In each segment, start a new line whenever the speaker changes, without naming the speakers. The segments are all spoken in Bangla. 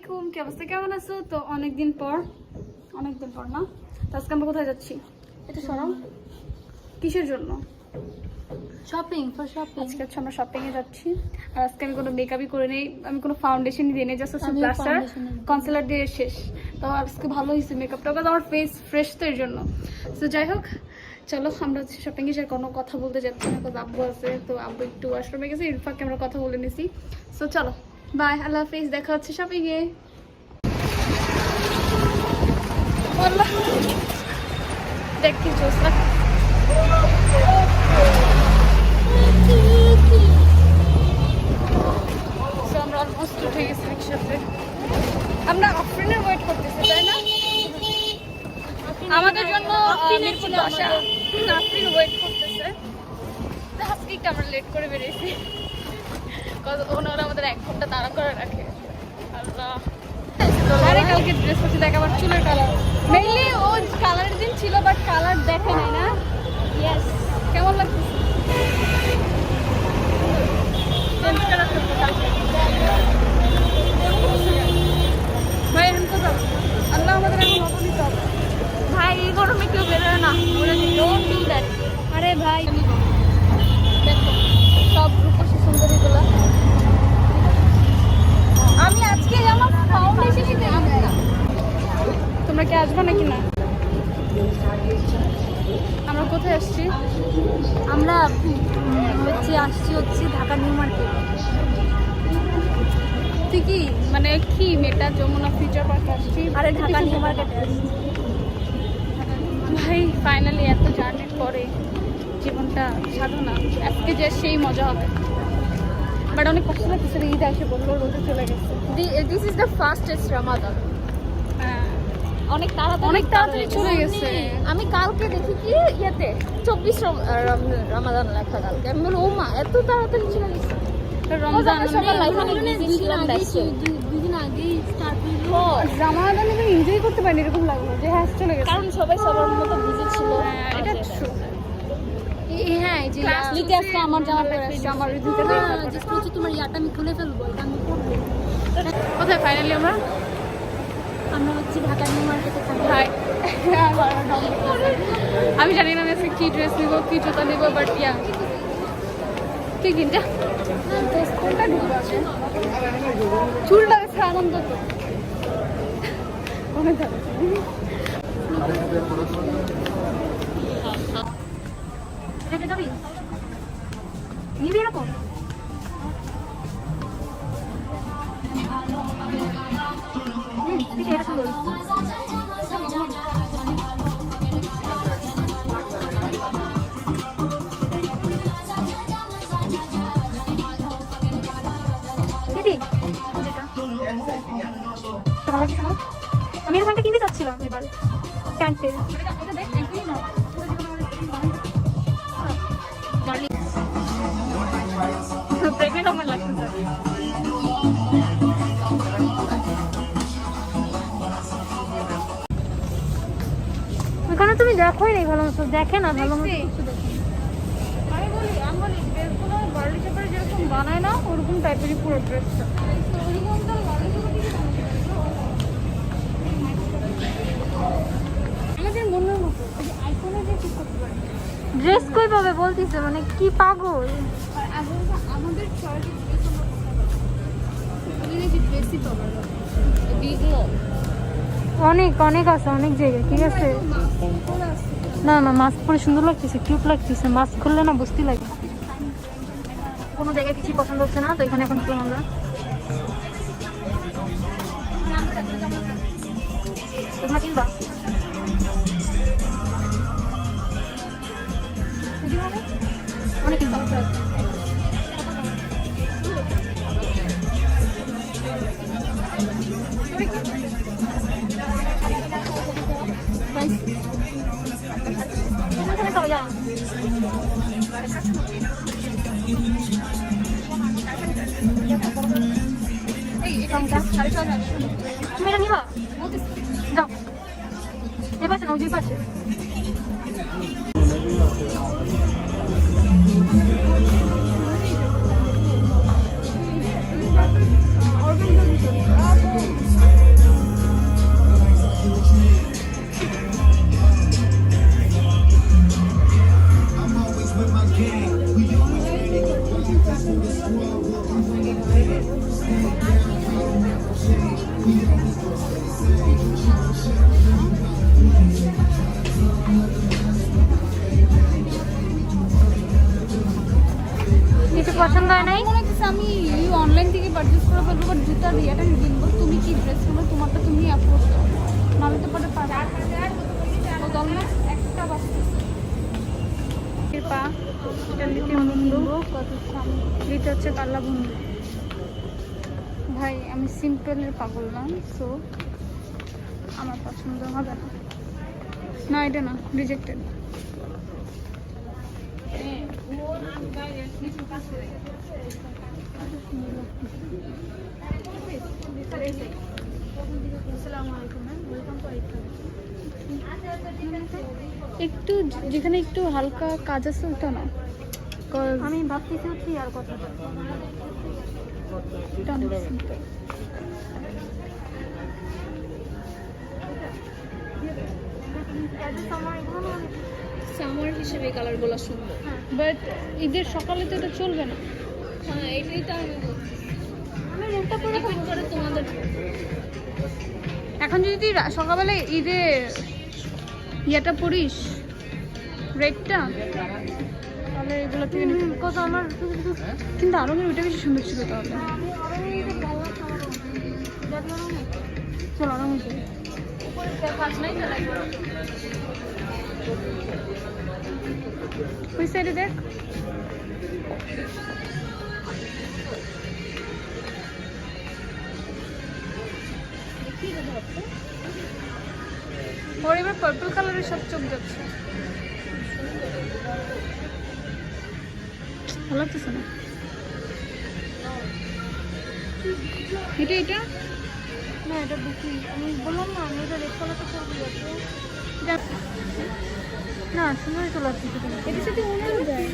আলাইকুম, কি অবস্থা, কেমন আছো? তো অনেকদিন পর না, আজকে আমরা কোথায় যাচ্ছি? এটা সরাও। কিসের জন্য?
Shopping for shopping.
আজকে আমরা শপিং এ যাচ্ছি। আর আজকে আমি কোনো মেকআপই করে নেই, আমি কোনো ফাউন্ডেশন দিয়ে নেই, জাস্ট ব্লাশার কনসিলার দিয়ে শেষ। তো আজকে ভালো হয়েছে মেকআপটা, কারণ আমার ফেস ফ্রেশ তো এর জন্য। তো যাই হোক, চলো আমরা শপিং এ কোনো কথা বলতে যাচ্ছি না, তো আব্বু আছে, তো আব্বু একটু ওয়াশরুমে গেছে, ইরফাকে আমরা কথা বলে নিছি। সো চলো, বাই, আল্লাহ হাফিজ, দেখা হচ্ছে শপিং এ। দেখি চোস্তা আমরা অলমোস্ট উঠে গেছি রিক্সাতে। আমরা আফরিনের ওয়েট করতেছি, তাই না? আমাদের জন্য মিরপুর বাসা আফরিন ওয়েট করতেছে। আজকে একটু আমরা লেট করে বেরিয়েছি, ওনারা আমাদের 1 ঘন্টা তাড়া করে রাখে। আল্লাহ, আরে কালকে ড্রেস করছি, দেখ আবার চুলের কালার মেইনলি ও কালারের দিন ছিল, বাট কালার দেখে নাই না। ইয়েস, কেমন লাগছে? ভাই এখন কোথাও আল্লাহ আমাদের এখন অবনীত হবে। ভাই এই গরমে কেউ বেরোয় না, ডোন্ট ডু দ্যাট। আরে ভাই দেখো সব রূপসী সুন্দরীগুলো। আমি আজকে আমার ফাউন্ডেশনই দেই না। তোমরা কি আসবে নাকি না? আমরা কোথায় আসছি?
আমরা আসছি ঢাকা নিউ মার্কেট।
তুই কি মানে কি মেটা যমুনা ফিউচার পার্ক আসছি?
আরে ঢাকা নিউ মার্কেট।
ভাই ফাইনালি এত জার্নির পরে জীবনটা সাধনা, আজকে যে সেই মজা হবে। বাট অনেক কষ্ট লাগতেছে, ঈদ এসে বললো, রোজে চলে গেছে।
দিস ইজ দ্য ফাস্টেস্ট রমাদান।
অনেক তাড়াতাড়ি চলে গেছে।
আমি কালকে দেখি কি ইয়েতে 24 রমাদান লেখা কালকে। আমি বলি ও মা, এত তাড়াতাড়ি চলে গেছে।
রমজান
দুদিন আগেই স্টার্ট হলো।
রমাদান আমি এনজয় করতে পারিনি, এরকম লাগলো যে হ্যাঁ চলে গেছে,
কারণ সবাই সবার মতো বিজি ছিল।
এটা ট্রু।
হ্যাঁ, যে
ক্লাসলিতে আজকে আমার জামা পরে আসছে, আমার রিভিউতে
জাস্ট বলছি তোমার ইয়াটা আমি খুলে ফেলবো, এটা আমি করবো।
কোথায় ফাইনালি
আমরা হচ্ছে ঢাকা নিউ মার্কেটে থাকি।
ভাই আমি জানি না আমি আজকে কি ড্রেস নিবো, কি জুতা নিবো, বাট ইয়া কি কিনটা কোনটা ঢুকবো আছে চুলটা বেশি আনন্দ তো অনেক ভালো।
নিবি এরকম
আমি এরকম কিনতে চাচ্ছিলাম এবার প্যান্টের। প্রেগনেন্ট আমার লাগছে।
ওখানে তুমি দেখোই নাই ভালো মতো, দেখে না ভালো মতো।
আমি বলি ড্রেসগুলো বার্লি চেপারে যেরকম বানায় না, ওরকম টাইপেরই পুরো ড্রেসটা। আমাদের মনের মতো আইফোনে যে ঠিক করতে পারি।
ড্রেস কই পাবে বলতিছে, মানে কি পাগল।
আমাদের চয়েস ড্রেসই পাবো
অনেক অনেক আছে, অনেক জায়গায়। ঠিক আছে, না না মাস্ক পরে সুন্দর লাগতেছে, কিউট লাগতেছে। মাস্ক খুললে না বুঝতে লাগে। কোনো জায়গায় কিছু পছন্দ হচ্ছে না, তো এখানে এখন কি আমরা তোমরা কিনবা? অনেক কিনবা। তুমি এটা নিবা? যাও, যে পাশে না, ওই পাশে।
অর্গানজা
কিছু পছন্দ হয় নাই?
মনে হচ্ছে আমি অনলাইন থেকে পারচেজ করে ফেলবো, বাট জুতার ইয়েটা আমি কিনবো। তুমি কি ড্রেস করবো তোমারটা তুমি অ্যাপ্রোচ করো, নাহলে তো পরে পারবে একটা বাচ্চা পা এটা নিতে বন্ধু কত সামনে এটা হচ্ছে কাল্লা বন্ধু। ভাই আমি সিম্পলের পাগল না, সো আমার পছন্দ হবে না। না এটা না, রিজেক্টেড। একটু যেখানে একটু হালকা কাজ আছে ওটা না,
আমি ভাবতেছি হচ্ছে আর কথা
এটা অনেক simple। সামার হিসেবে কালারগুলো সুন্দর, বাট ঈদের সকালে তো এটা চলবে না। হ্যাঁ এটাই তো আমি বলছি, আমি রেটটা করে করে তোমাদের। এখন যদি তুই সকালবেলায় ঈদে ইয়েটা পড়িস রেটটা, তাহলে এগুলো থেকে
কত আমার
কিন্তু আরো ওইটা বেশি সুন্দর ছিল তাহলে।
চলো আরাম
ওই সাইডে দেখ, ওর এবার পার্পল কালারের সব চোখ যাচ্ছে, ভালো লাগতেছে না। এটা এটা
না এটা বেশি, আমি বললাম না আমি এটা রেড কালারটা করবো না, সুন্দরই তো লাগছে।
এটার সাথে অন্য যায়,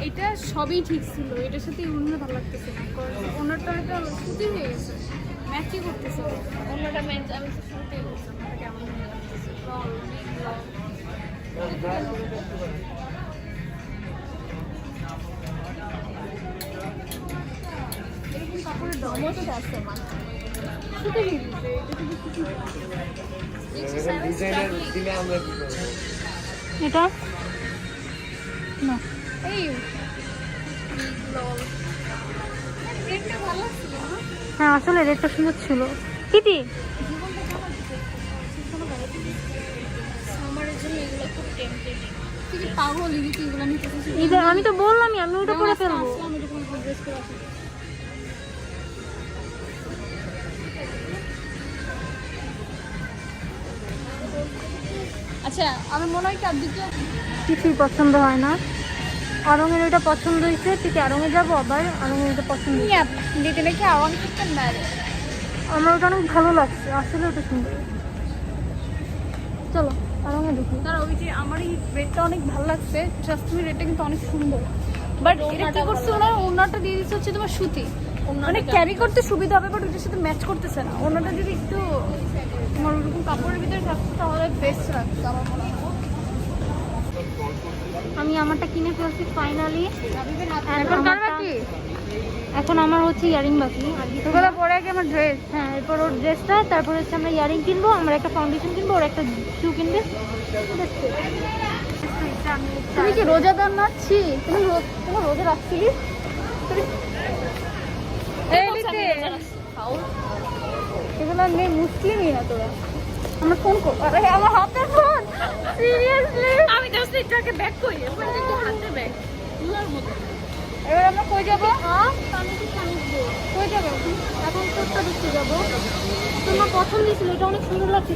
এটা সবই ঠিক ছিল, এটার সাথে অন্য ভালো লাগতেছে না, অন্যটা একটা সুতি হয়ে গেছে, ম্যাচই করতেছে অন্যটা ম্যাচ। আমি শুনতেই বলছি ওটা কেমন হয়ে লাগতেছে, এরকম কাপড়ের দমটা আছে আমার সুতি দিচ্ছে,
এটা না
এই রেটটা ভালো ছিল না।
হ্যাঁ আসলে রেটটা সুন্দর ছিল। কিটি
সামারের জন্য এগুলো খুব টেম্পটেড, তুই কি পাগল তুই এগুলো নিতে চাইছিস?
ঈদের আমি তো বললামই আমি ওটা পরে ফেলবো।
আমি যখন ড্রেস করে আসি আচ্ছা, আমার মনে হয় কি আর দ্বিতীয়
কিছুই পছন্দ হয় না। আরঙের ওইটা পছন্দ হয়েছে, ঠিক আরঙে যাবো আবার আরঙের ওইটা পছন্দ হয়েছে।
দিতে নাকি আওয়ান করতেন না রে,
আমার ওটা অনেক ভালো লাগছে, আসলে ওটা সুন্দর। চলো আরঙে দেখি।
তার ওই যে আমার এই রেটটা অনেক ভালো লাগছে, ট্রাস্ট মি রেটটা কিন্তু অনেক সুন্দর, বাট এটা কি করছে ওরা, ওনাটা দিয়ে দিচ্ছে হচ্ছে তোমার সুতি, মানে ক্যারি করতে সুবিধা হবে, বাট ওটার সাথে ম্যাচ করতেছে না। ওনাটা যদি একটু তোমার ওরকম কাপড়ের ভিতরে থাকতো তাহলে বেস্ট লাগতো আমার মনে হয়।
আমি আমারটা কিনে ফেলছি ফাইনালি।
এখন কার বাকি?
এখন আমার হচ্ছে ইয়ারিং বাকি। আর কি
ওগুলো পরে আগে আমার ড্রেস।
হ্যাঁ এরপর ওর ড্রেসটা, তারপর হচ্ছে আমরা ইয়ারিং কিনবো, আমরা একটা ফাউন্ডেশন কিনবো, ওর একটা শু কিনবে।
তুমি কি রোজাদার না? ছি, তুমি তোমার রোজা রাখছিলি? এগুলো নেই, মুসলিমই না তোরা। আমার ফোন কর, আরে আমার হাতে ফোন, সিরিয়াসলি আমি জাস্ট এটাকে ব্যাক করি, এখন দেখো হাতে ব্যাক দুলার মতো। এবার আমরা কই যাব?
আমি কি কিনবো?
কই যাব?
এখন তোরটা দেখতে যাবো। তোমার পছন্দ ছিল, এটা অনেক সুন্দর লাগছে।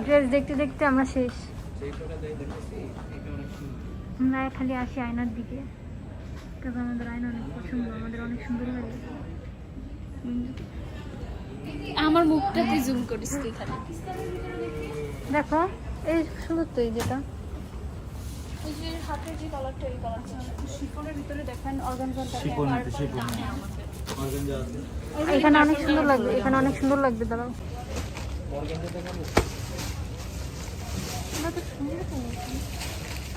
ড্রেস দেখতে দেখতে আমরা শেষ। আমরা খালি আসি আয়নার দিকে, কারণ আমাদের আয়না অনেক পছন্দ, আমাদের অনেক সুন্দর লাগে।
আমার মুখটা তুই জুম করিস কি খালি
দেখো এই সুন্দর তো, এই যেটা
এই যে হাতের যে কালারটা, এই কালারটা শিফনের ভিতরে দেখেন অর্গানজাটা,
এখানে অনেক সুন্দর লাগবে, এখানে অনেক সুন্দর লাগবে। দাঁড়াও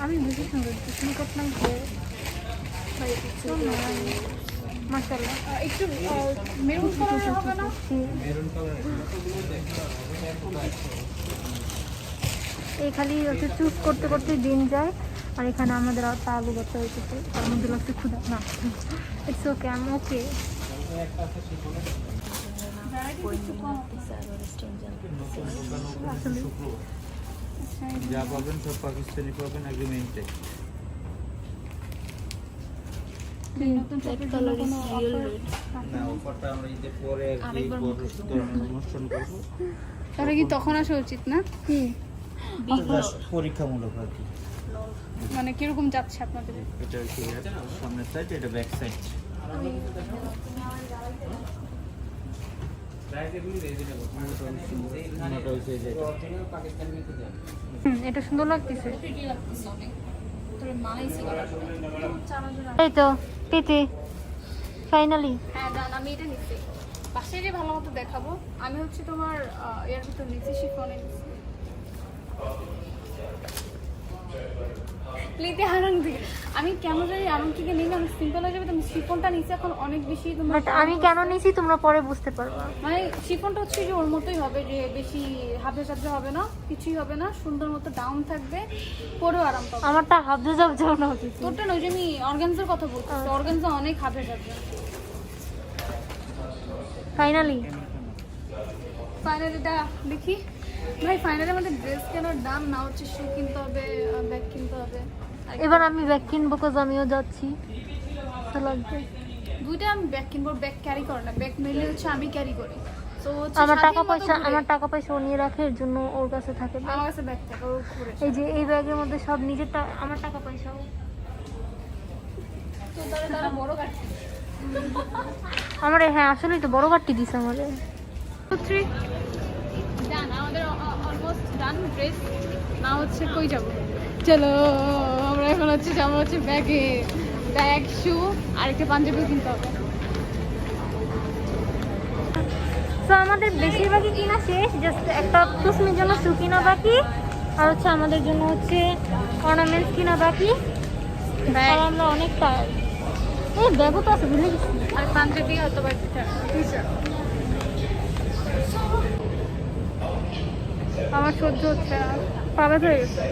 আমি বেশি সুন্দর মেকআপ নাই মাশাআল্লাহ।
একটু মেরুন কালার হবে না?
এই খালি হচ্ছে চুজ করতে করতে দিন যায়। আর এখানে আমাদের আর আলু ভর্তা হয়েছে, তার মধ্যে লাগছে ক্ষুধা না। ইটস ওকে, আই এম ওকে।
যা পাবেন সব পাকিস্তানি পাবেন এগ্রিমেন্টে। না অফারটা আমরা ঈদের পরে এই বড় ধরনের অনুষ্ঠান করব।
তাহলে কি তখন আসা উচিত না?
জাস্ট পরীক্ষামূলক আর কি।
মানে কিরকম যাচ্ছে আপনাদের?
এটা হচ্ছে সামনের সাইড, এটা ব্যাক সাইড।
এটা সুন্দর লাগতেছে। এই তো পেতে ফাইনালি।
হ্যাঁ ডান, আমি এটা নিচ্ছি। পাশেরই ভালো মতো দেখাবো। আমি হচ্ছে তোমার এর ভিতর নিচ্ছি, শিফনে নিচ্ছি। প্লিতে আরাম থেকে আমি কেন জানি আরাম থেকে নিই না, আমি সিম্পল হয়ে যাবে। তুমি শিফনটা নিচ্ছি এখন অনেক বেশি তোমার।
বাট আমি কেন নিয়েছি তোমরা পরে বুঝতে পারবা।
মানে শিফনটা হচ্ছে যে ওর মতোই হবে, যে বেশি হাবড়ে চাবড়ে হবে না, কিছুই হবে না, সুন্দর মতো ডাউন থাকবে, পরেও আরাম পাবো।
আমারটা হাবজে যাব যাও না উচিত।
তোরটা নয়, যে আমি অর্গানজার কথা বলছি, অর্গানজা অনেক হাবড়ে চাবড়ে।
ফাইনালি
ফাইনালিটা দেখি ভাই। ফাইনালি আমাদের ড্রেস কেনার দাম না হচ্ছে, শু কিনতে হবে, ব্যাগ কিনতে হবে।
এবার আমি ব্যাগ কিনবো, কাজ আমিও যাচ্ছি। তো লাগবে
দুইটা আমি ব্যাগ কিনবো। ব্যাগ ক্যারি করে না, ব্যাগ মেনলি হচ্ছে আমি ক্যারি করি। তো
আমার টাকা পয়সা ও নিয়ে রাখে, এর জন্য ওর কাছে থাকে bag।
আমার কাছে ব্যাগ থাকে, ও ঘুরে।
এই যে এই ব্যাগের মধ্যে সব নিজের আমার টাকা পয়সাও।
তো তারা বড় গাড়ি।
আমারে হ্যাঁ আসলেই তো বড় কাটটি দিছে আমারে।
2 3 ডান, আমাদের অলমোস্ট ডান। ড্রেস না হচ্ছে কই যাব, চলো আমরা এখন হচ্ছে যাবো হচ্ছে ব্যাগে। ব্যাগ, শু আর একটা পাঞ্জাবিও কিনতে হবে।
তো আমাদের বেশিরভাগই কিনা শেষ, জাস্ট একটা কুসমির জন্য শু কিনা বাকি, আর হচ্ছে আমাদের জন্য হচ্ছে অর্নামেন্টস কিনা বাকি। আর আমরা অনেক টায়ার্ড। এই ব্যাগও তো আছে, ভুলে গেছি।
আর পাঞ্জাবি হয়তো বা একটা টি-শার্ট। আমার সহ্য হচ্ছে না, পা ব্যথা হয়ে গেছে।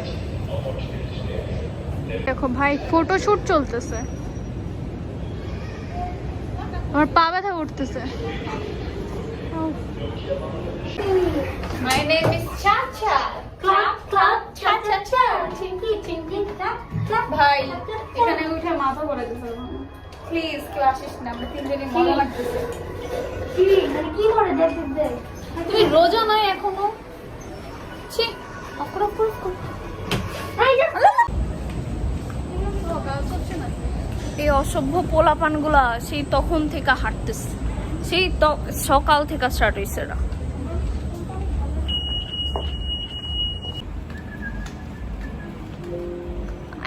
দেখো ভাই, ফটোশুট চলতেছে, আমার পা ব্যথা উঠতেছে। My name is Chacha. Clap, clap, cha cha cha. Chinky, chinky, clap, clap. ভাই, এখানে উঠে মাথা ঘুরে গেছে। প্লিজ কেউ আসিস না, আমরা তিনজনই মজা লাগতেছে।
কি করে দেখ দেখ।
তুমি রোজা নয় এখনো? ছি, অফ করো। এই অসভ্য পোলাপানগুলা সেই তখন থেকে হাঁটতেছে, সেই সকাল থেকে স্টার্ট হয়েছে এরা।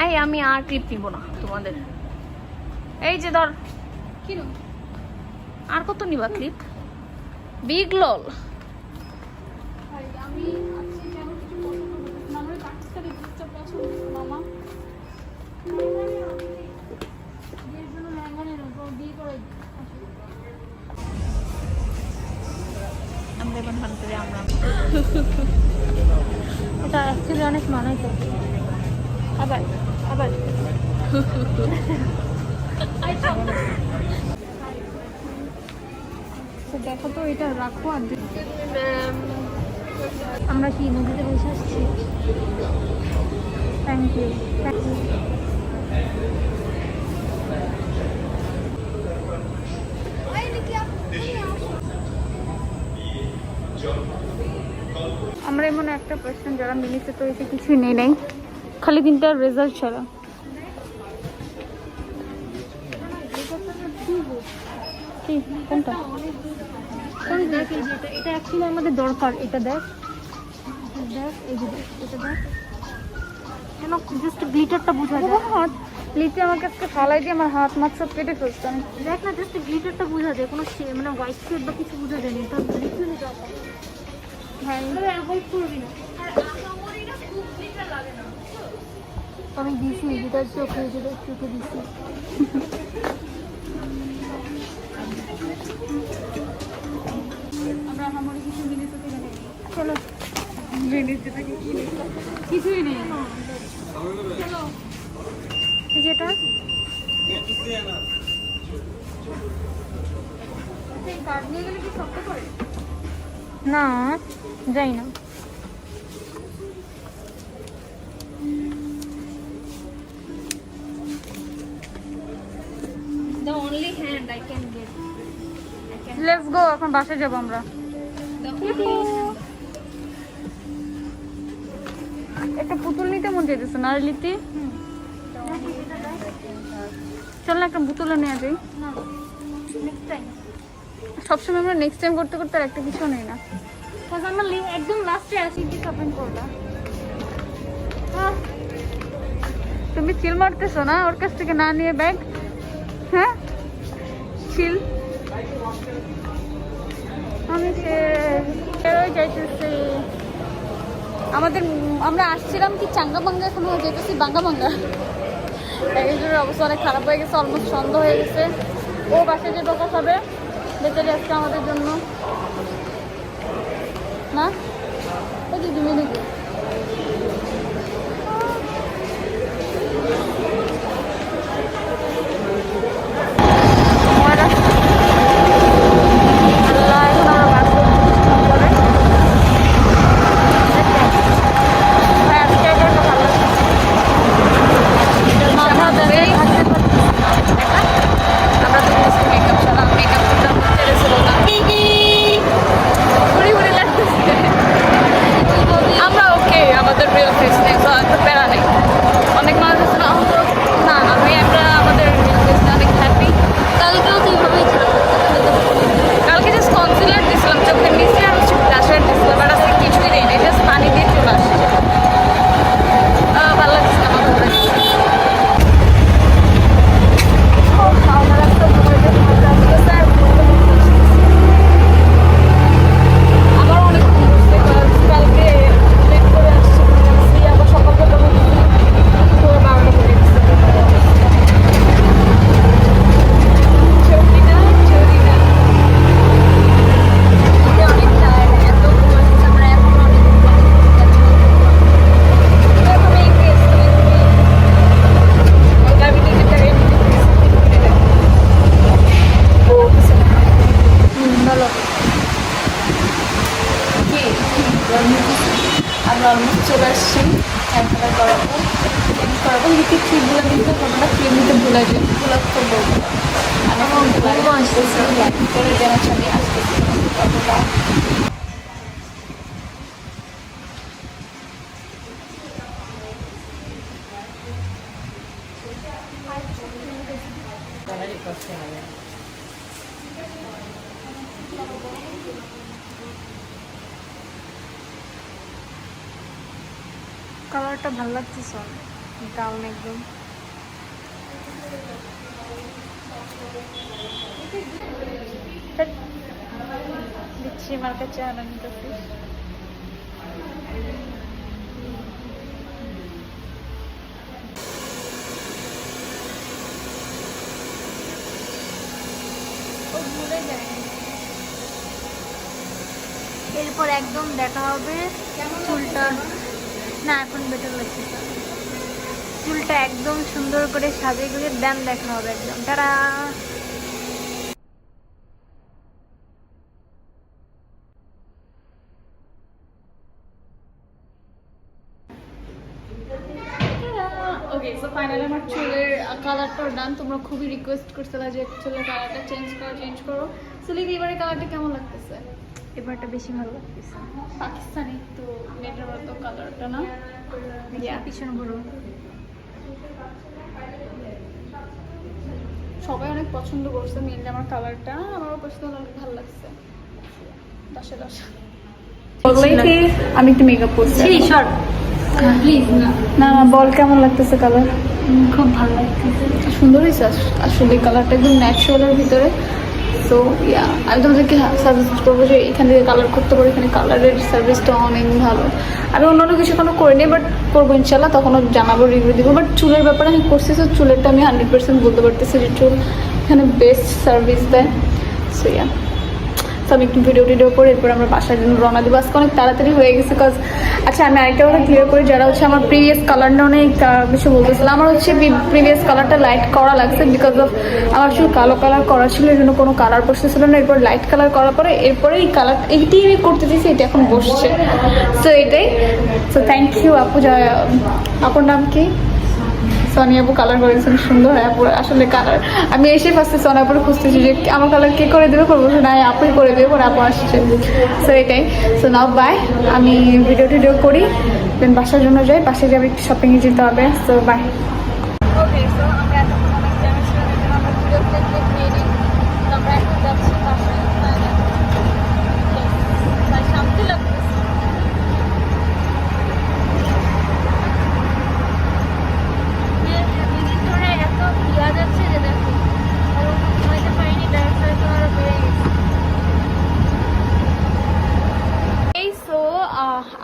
এই আমি আর ক্লিপ নিব না তোমাদের। এই যে ধর, কি আর কত নিবা ক্লিপ? বিগ লল। আমি আজকে কেন কিছু পছন্দ করতেছি না, আমার পাকিস্তানি ড্রেসটা পছন্দ মামা। আমরা এখন ফান করে আমরা
এটা অ্যাকচুয়ালি অনেক মানাই তো।
আবার দেখো তো, এটা রাখো। আর
আমরা কি নদীতে বসে আসছি? Thank you.
আমরা এমন একটা পার্সন যারা মিনিতে তো এসে কিছুই নেই নাই, খালি দিনটার রেজাল্ট ছাড়া।
কি কোনটা? দেখ এই যে এটা অ্যাকচুয়ালি আমাদের দরকার। এটা দেখ এই যে এটা দেখ, কেন জাস্ট গ্লিটারটা বোঝা যায়।
হাত লিপে আমাকে আজকে ফালাই দিয়ে আমার হাত মাছ সব কেটে ফেলছে।
দেখ না, জাস্ট গ্লিটারটা বোঝা যায়, কোনো মানে হোয়াইট শেড বা কিছু বোঝা যায়নি। এটা লিটারালি দরকার।
ভাই
অ্যাভয়েড করবি না। আমি দিছি যেটা চোখে দিছি।
আমরা আমার কিছু মিলে তো কিনে নেই।
চলো
কিছুই নেই।
এই যেটা
কার্ড নিয়ে গেলে কি শক্ত করে?
না যাই না।
The only hand I can get.
Let's go, এখন বাসায় যাবো আমরা। একটা পুতুল নিতে মন চাইতেছে না লিতি? চল না একটা পুতুলে নিয়ে যাই। সবসময় আমরা নেক্সট টাইম করতে করতে আর একটা কিছু নেই না।
আমরা একদম লাস্টে আসি কি শপিং করবা?
তুমি চিল মারতেছো না ওর কাছ থেকে না নিয়ে ব্যাগ? হ্যাঁ চিল। আমি যাইতেছি আমরা আসছিলাম কি চাঙ্গা বাঙ্গা, এখন যেতেছি বাঙ্গা বাঙ্গা। প্যাকেজের অবস্থা অনেক খারাপ হয়ে গেছে, অলমোস্ট সন্ধ্যা হয়ে গেছে। ও বাসায় যে টোকা খাবে বেচারি আজকে আমাদের জন্য না। ওই দিদি মেদিকে আমরা ওকে, আমাদের রিয়েল ফেস নেই, তো এত প্যারা নেই। অনেক মানুষ আছে না, না আমরা আমাদের রিয়েল ফেস নেই, অনেক হ্যাপি। কালকেও তো এইভাবেই ছিল, কালকে জাস্ট কনসিলার দিয়েছিলাম চোখের নিচে আর হচ্ছে ব্লাশার দিয়েছিলাম, বাট আজকে কিছুই দেয় না, জাস্ট পানি দিয়ে চলে আসছে। ভালো লাগছে না আমার ঘুরে। আমার অনেক কালকে লেট করে আসছি, আবার সকালবেলা পুরো 12টা বেজে গেছে। অনেক টায়ার্ড, এত ঘুমাচ্ছি আমরা, এখন অনেক ভালো। আমরা অলমোস্ট চলে আসছি খেলা করাবো, চেঞ্জ করাবো। লিখে ক্রিমগুলো দিতে তোমরা ক্রিম দিতে ভুলে যাই, ভুলে তো বলবো আমি আসতেছি ভিতরে যেন ছবি আসতেছি কতটা। কালারটা ভালো লাগতেছে ব্রাউন একদম। দিচ্ছি আমার কাছে আনন্দ। এরপর একদম দেখা হবে চুলটা, না এখন বেটার লাগছে, চুলটা একদম সুন্দর করে সাজিয়ে গুজিয়ে দেন দেখা হবে একদম। তারা ওকে, সো ফাইনালি আমার চুলের কালারটা ডান। তোমরা খুবই রিকোয়েস্ট করছিলে যে চুলের কালারটা চেঞ্জ করো। সো লিখি এবারে কালারটা কেমন লাগতেছে? এবারটা বেশি ভালো লাগতেছে, পাকিস্তানি তো মেয়েটার মতো কালারটা না, পিছনে ঘুরো। সবাই অনেক পছন্দ করছে মেনলি আমার কালারটা, আমারও পছন্দ, অনেক ভালো লাগছে। 10 আমি একটু মেকআপ করছি। প্লিজ না না বল কেমন লাগতেছে কালার? খুব ভালো লাগতেছে, সুন্দর হয়েছে আসলে কালারটা একদম ন্যাচারালের ভিতরে।
সো ইয়া আমি তোমাদেরকে সাজেস্ট করবো যে এখান থেকে কালার করতে পারো, এখানে কালারের সার্ভিসটা অনেক ভালো। আমি অন্যান্য কিছু এখনো করিনি, বাট করবো ইনশাল্লাহ, তখনও জানাবো, রিভিউ দিব। বাট চুলের ব্যাপারে আমি করছি, তো চুলেরটা আমি 100% বলতে পারতেছি যে চুল এখানে বেস্ট সার্ভিস দেয়। সো ইয়া, তো আমি একটু ভিডিও করে এরপর আমরা বাসার জন্য রওনা দেবো। আজকে অনেক তাড়াতাড়ি হয়ে গেছে কজ আচ্ছা আমি আরেকটা কথা ক্লিয়ার করি, যারা হচ্ছে আমার প্রিভিয়াস কালারটা অনেক বেশি বলতেছিল, আমার হচ্ছে প্রিভিয়াস কালারটা লাইট করা লাগছে বিকজ অফ আমার শুধু কালো কালার করা ছিল, এর জন্য কোনো কালার বসতেছিল না। এরপর লাইট কালার করার পরে এরপরে এই কালার এইটাই আমি করতে দিয়েছি, এটা এখন বসছে। সো এটাই। সো থ্যাংক ইউ আপু। আপুর নাম কি? সোনিয়া আপু কালার করেছেন সুন্দর। আপুর আসলে কালার আমি এসে ফার্স্টে সোনিয়া আপুর খুঁজতেছি যে আমার কালার কে করে দেবে, করবো না আপুই করে দেবে, পরে আপু আসছে। সো এটাই। সো নাও বাই, আমি ভিডিও করি, দেন বাসার জন্য যাই, বাসায় যাবে একটু শপিংয়ে যেতে হবে। So by. ওকে, সো আমরা এতক্ষণ অনেক জ্যামের ছিলাম, এই জন্য আমরা ভিডিও ক্লিপ নিয়ে নিই। তো আমরা এখন যাচ্ছি বাসায়। শান্তি লাগতেছে।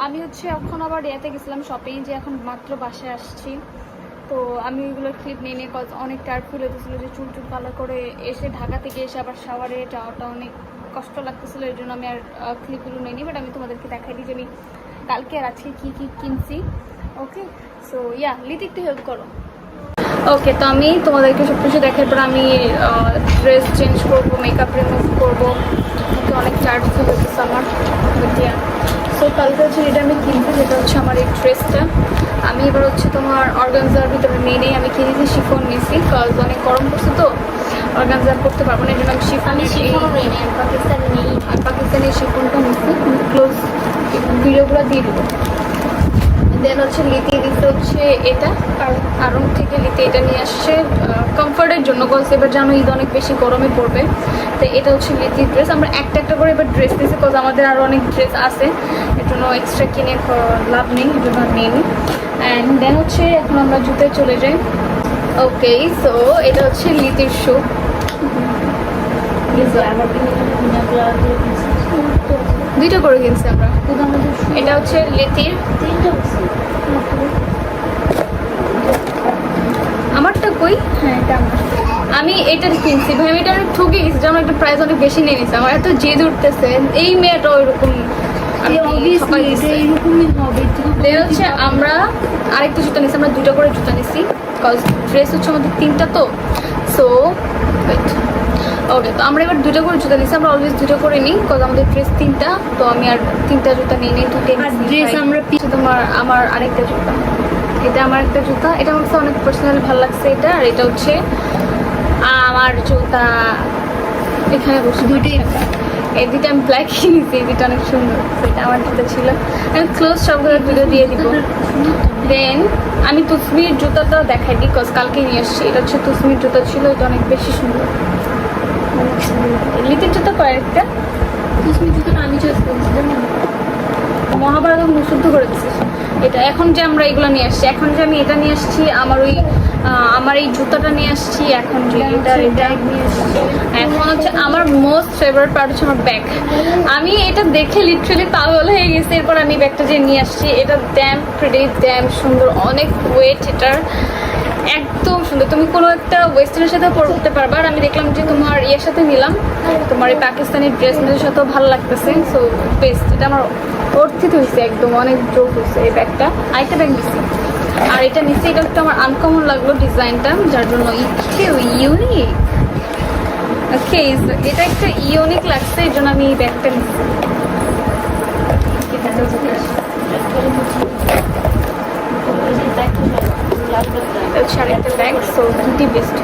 আমি হচ্ছে এখন আবার ইয়াতে গেছিলাম শপিং, যে এখন মাত্র বাসায় আসছি। তো আমি ওইগুলোর ক্লিপ নিয়ে নিয়ে অনেক টায়ার্ড ফিল হতেছিল, যে চুল কালার করে এসে ঢাকা থেকে এসে আবার শাওয়ারে যাওয়াটা অনেক কষ্ট লাগতেছিল, এর জন্য আমি আর ক্লিপগুলো নিয়ে নিই। বাট আমি তোমাদেরকে দেখাই দিই যে আমি কালকে আর আজকে কী কী কিনছি। ওকে, সো ইয়া লিতে একটু হেল্প করো। ওকে, তো আমি তোমাদেরকে সব কিছু দেখার পর আমি ড্রেস চেঞ্জ করবো, মেকআপ রিমুভ করবো, অনেক টায়ার্ড ফিল হতেছে আমার। সো কালকে হচ্ছে যেটা আমি কিনবো, যেটা হচ্ছে আমার এই ড্রেসটা। আমি এবার হচ্ছে তোমার অর্গানজার ভিতরে নিয়ে আমি কিনেছি শিফন নিয়েছি, কাজ অনেক গরম করছে তো অর্গানজার করতে পারবো না, এই জন্য আমি পাকিস্তানি শিফনটা নিয়েছি। ক্লোজ ভিডিওগুলো দিয়ে দেবো। দেন হচ্ছে লিতে দিতে হচ্ছে এটা, আরং থেকে লিতে এটা নিয়ে আসছে কমফর্টের জন্য, কজ এবার জানো ঈদ অনেক বেশি গরমে পড়বে। তো এটা হচ্ছে লিতির ড্রেস। আমরা একটা একটা করে এবার ড্রেস নিয়েছি, কজ আমাদের আরও অনেক ড্রেস আছে, এর জন্য এক্সট্রা কিনে লাভ নেই, এর জন্য নিই। অ্যান্ড দেন হচ্ছে এখন আমরা জুতোয় চলে যাই। ওকে, সো এটা হচ্ছে লিতির শু। দুইটা করে কিনছি আমরা। এটা হচ্ছে লিতির, আমারটা কই? হ্যাঁ, এটা আমি এটা কিনছি ভাই, আমি এটা ঠকে গেছি, যেমন একটা প্রাইস অনেক বেশি নিয়ে নিচ্ছে। আমার এত জেদ উঠতেছে, এই মেয়েটা ওইরকম হচ্ছে। আমরা আরেকটা জুতা নিচ্ছি, আমরা দুটো করে জুতা নিচ্ছি, কজ ড্রেস হচ্ছে আমাদের তিনটা তো। সো ওকে, তো আমরা এবার দুটো করে জুতা নিচ্ছি, আমরা অলওয়েজ দুটো করে নিই, কজ আমাদের ড্রেস তিনটা, তো আমি আর তিনটা জুতা নিয়ে নিই, দুটো ড্রেস আমরা তোমার আমার আরেকটা জুতা, এটা আমার একটা জুতা, এটা আমার কাছে অনেক পার্সোনালি ভালো লাগছে এটা। আর এটা হচ্ছে আমার জুতা, এখানে বসে দুইটাই, এই দুইটা আমি ব্ল্যাক কিনেছি, এই দুটো অনেক সুন্দর। এটা আমার জুতা ছিল, আমি ক্লোজ সবগুলো ভিডিও দিয়ে দিব। দেন আমি তুসমির জুতাটা দেখাই দিই, কজ কালকে নিয়ে এসছি। এটা হচ্ছে তুসমির জুতা ছিল, এটা অনেক বেশি সুন্দর। লিতির জুতা কয়েকটা, তুসমির জুতাটা আমি চয়েস করছি, মহাভারত মুশুদ্ধ করে দিচ্ছিস। এটা এখন যে আমরা এগুলো নিয়ে আসছি, এখন যে আমি এটা নিয়ে আসছি, আমার এই জুতাটা নিয়ে আসছি, এখন যে ব্যাগ নিয়ে আসছি। এখন হচ্ছে আমার মোস্ট ফেভারিট পার্ট হচ্ছে আমার ব্যাগ। আমি এটা দেখে লিটারালি পাগল হয়ে গেছি। এরপর আমি ব্যাগটা যে নিয়ে আসছি, এটা ড্যাম প্রিটি, ড্যাম সুন্দর, অনেক ওয়েট এটার, একদম সুন্দর। তুমি কোনো একটা ওয়েস্টার্নের সাথে পরতে পারবা। আর আমি দেখলাম যে তোমার ইয়ের সাথে নিলাম, তোমার এই পাকিস্তানি ড্রেসের সাথেও ভালো লাগতেছে। সো বেস্ট, এটা আমার অর্থিত হয়েছে একদম, অনেক জোর হয়েছে এই ব্যাগটা। আরেকটা ব্যাগ নিচ্ছি, আর এটা নিচ্ছি, এটা একটু আমার আনকমন লাগলো ডিজাইনটা, যার জন্য ইউনিক। ওকে, এটা একটা ইউনিক লাগছে, এই জন্য আমি এই ব্যাগটা নিচ্ছি। আরেকটা ব্যাগ, সো দুটি বেস্ট।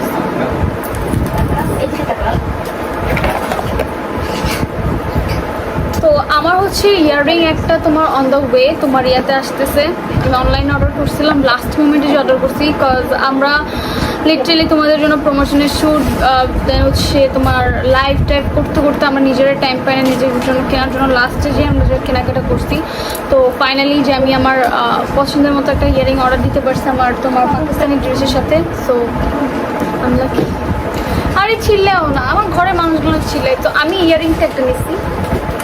তো আমার হচ্ছে ইয়াররিং একটা তোমার অন দ্য ওয়ে, তোমার ইয়াতে আসতেছে। আমি অনলাইনে অর্ডার করছিলাম, লাস্ট মোমেন্টে যে অর্ডার করছি, বিকজ আমরা লিটারেলি তোমাদের জন্য প্রমোশনের শ্যুট হচ্ছে তোমার লাইভ টাইপ করতে করতে আমরা নিজেরা টাইম পাই না নিজের জন্য কেনার জন্য। লাস্টে যে আমরা কেনাকাটা করছি, তো ফাইনালি যে আমি আমার পছন্দের মতো একটা ইয়ারিং অর্ডার দিতে পারছি আমার তোমার পাকিস্তানি ড্রেসের সাথে। সো আমি লাকি, আরে ছিললেও না, আমার ঘরের মানুষগুলো ছিলে। তো আমি ইয়ারিংস একটা নিচ্ছি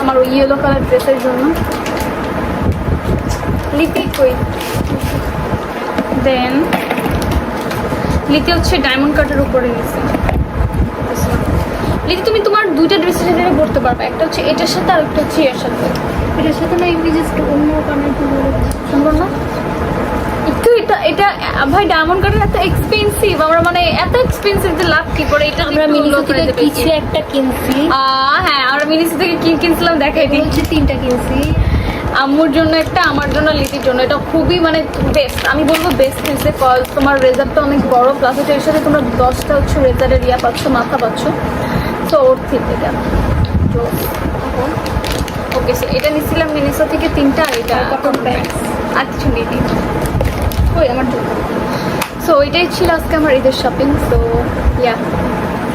আমার ওই ইয়েলো কালার ড্রেসের জন্য। লিপি কই? দেন লিপি হচ্ছে ডায়মন্ড কাটের উপরে নিচ্ছি। লিপি তুমি তোমার দুইটা ড্রেসের সাথে পরতে পারবে, একটা হচ্ছে এটার সাথে আর একটা হচ্ছে এর সাথে।
এটার সাথে না এমনি জাস্ট অন্য কানের
সুন্দর না? একটু এটা এটা ভাই ডায়মন্ড কাটের এত এক্সপেন্সিভ, আমরা মানে এত এক্সপেন্সিভ যে লাভ কি করে? এটা
আমরা মিনিসো থেকে কিছু একটা কিনছি।
হ্যাঁ আমরা মিনিসো থেকে কি কিনছিলাম দেখাই দিই।
হচ্ছে 3টা কিনছি,
আম্মুর জন্য একটা, আমার জন্য, লিপির জন্য। এটা খুবই মানে বেস্ট, আমি বলবো বেস্ট হয়েছে। কজ তোমার রেজারটা অনেক বড়, প্লাস হচ্ছে এর সাথে তোমরা 10টা হচ্ছে রেজারের ইয়া পাচ্ছ, মাথা পাচ্ছ। তো ওর থেকে এটা তো ওকে, এটা নিচ্ছিলাম মিনিসো থেকে 3টা, আর এটা
কটন প্যান্ট
আর কিছু নিয়ে দিই। ওই আমার জন্য। সো ওইটাই ছিল আজকে আমার ঈদের shopping. So yeah,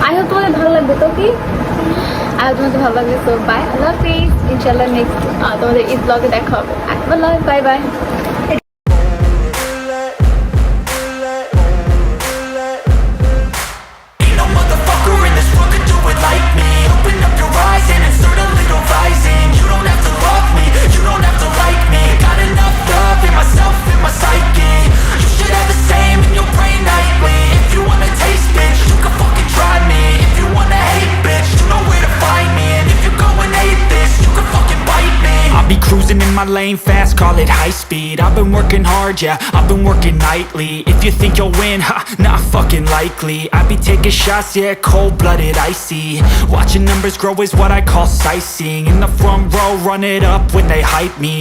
I hope তোমাদের ভালো লাগবে। তো কি আর তোমাদের ভালো লাগবে। সো বাই, আল্লাহ হাফিজ। ইনশাল্লাহ নেক্সট তোমাদের ঈদ ব্লগে দেখা হবে। Allah, bye bye.
Ain't no motherfucker in this world could do it like me. Open up your eyes and insert a little rising. You don't have to love me, you don't have to like me. Got enough love in myself, in my psyche. You should have the same in your brain nightly. If you wanna taste, bitch, you can fucking try me. If you wanna hate, bitch, you know where to find me. And if you're going hate this, you can fucking bite me. I'll be cruising in my lane fast, call it high speed. I've been working hard, yeah, I've been working nightly. If you think you'll win, ha, not fucking likely. I be taking shots, yeah, cold-blooded, icy. Watching numbers grow is what I call sightseeing. In the front row, run it up when they hype me.